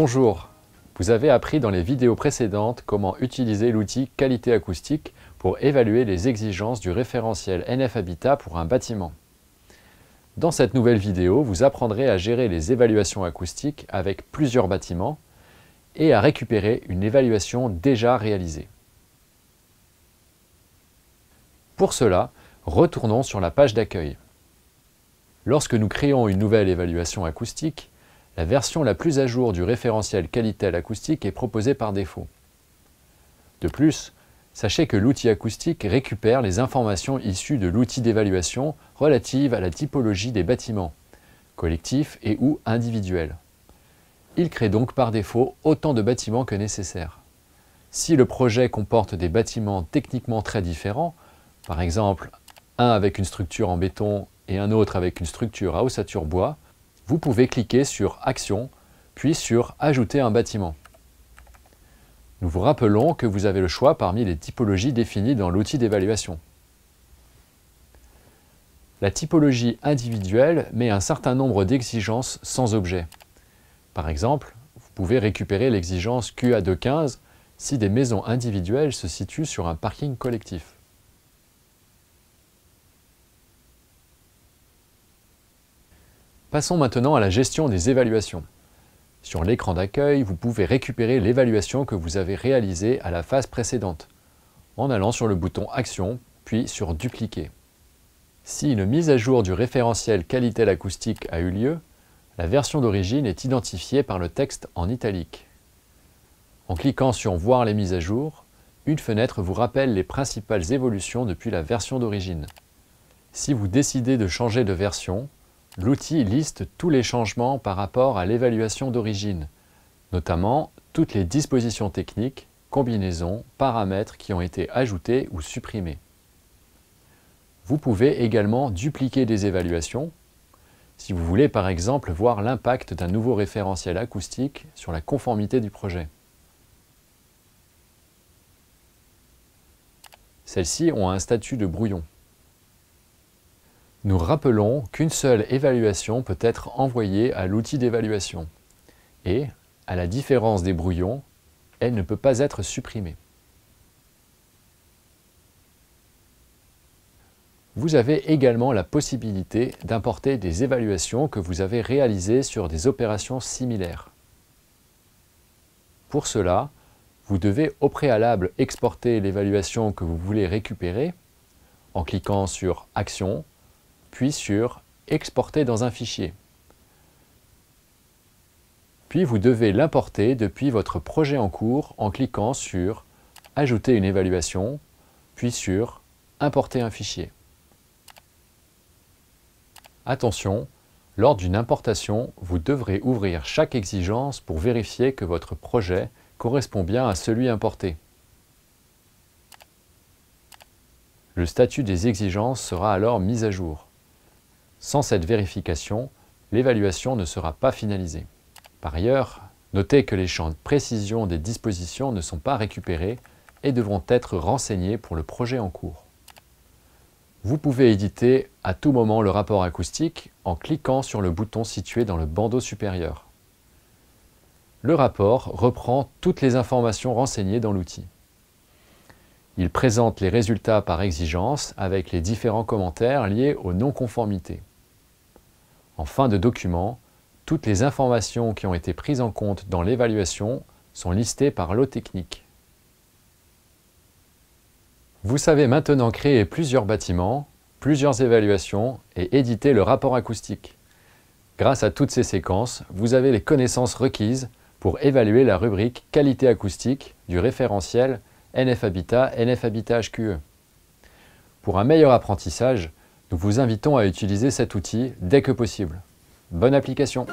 Bonjour, vous avez appris dans les vidéos précédentes comment utiliser l'outil Qualité Acoustique pour évaluer les exigences du référentiel NF Habitat pour un bâtiment. Dans cette nouvelle vidéo, vous apprendrez à gérer les évaluations acoustiques avec plusieurs bâtiments et à récupérer une évaluation déjà réalisée. Pour cela, retournons sur la page d'accueil. Lorsque nous créons une nouvelle évaluation acoustique, la version la plus à jour du référentiel Qualitel Acoustique est proposée par défaut. De plus, sachez que l'outil acoustique récupère les informations issues de l'outil d'évaluation relatives à la typologie des bâtiments, collectifs et ou individuels. Il crée donc par défaut autant de bâtiments que nécessaire. Si le projet comporte des bâtiments techniquement très différents, par exemple un avec une structure en béton et un autre avec une structure à ossature bois, vous pouvez cliquer sur Action, puis sur Ajouter un bâtiment. Nous vous rappelons que vous avez le choix parmi les typologies définies dans l'outil d'évaluation. La typologie individuelle met un certain nombre d'exigences sans objet. Par exemple, vous pouvez récupérer l'exigence QA215 si des maisons individuelles se situent sur un parking collectif. Passons maintenant à la gestion des évaluations. Sur l'écran d'accueil, vous pouvez récupérer l'évaluation que vous avez réalisée à la phase précédente, en allant sur le bouton Action, puis sur Dupliquer. Si une mise à jour du référentiel Qualitel Acoustique a eu lieu, la version d'origine est identifiée par le texte en italique. En cliquant sur Voir les mises à jour, une fenêtre vous rappelle les principales évolutions depuis la version d'origine. Si vous décidez de changer de version, l'outil liste tous les changements par rapport à l'évaluation d'origine, notamment toutes les dispositions techniques, combinaisons, paramètres qui ont été ajoutés ou supprimés. Vous pouvez également dupliquer des évaluations, si vous voulez par exemple voir l'impact d'un nouveau référentiel acoustique sur la conformité du projet. Celles-ci ont un statut de brouillon. Nous rappelons qu'une seule évaluation peut être envoyée à l'outil d'évaluation et, à la différence des brouillons, elle ne peut pas être supprimée. Vous avez également la possibilité d'importer des évaluations que vous avez réalisées sur des opérations similaires. Pour cela, vous devez au préalable exporter l'évaluation que vous voulez récupérer en cliquant sur Action, puis sur Exporter dans un fichier. Puis vous devez l'importer depuis votre projet en cours en cliquant sur Ajouter une évaluation, puis sur Importer un fichier. Attention, lors d'une importation, vous devrez ouvrir chaque exigence pour vérifier que votre projet correspond bien à celui importé. Le statut des exigences sera alors mis à jour. Sans cette vérification, l'évaluation ne sera pas finalisée. Par ailleurs, notez que les champs de précision des dispositions ne sont pas récupérés et devront être renseignés pour le projet en cours. Vous pouvez éditer à tout moment le rapport acoustique en cliquant sur le bouton situé dans le bandeau supérieur. Le rapport reprend toutes les informations renseignées dans l'outil. Il présente les résultats par exigence avec les différents commentaires liés aux non-conformités. En fin de document, toutes les informations qui ont été prises en compte dans l'évaluation sont listées par lot technique. Vous savez maintenant créer plusieurs bâtiments, plusieurs évaluations et éditer le rapport acoustique. Grâce à toutes ces séquences, vous avez les connaissances requises pour évaluer la rubrique Qualité acoustique du référentiel NF Habitat, NF Habitat HQE. Pour un meilleur apprentissage, nous vous invitons à utiliser cet outil dès que possible. Bonne application!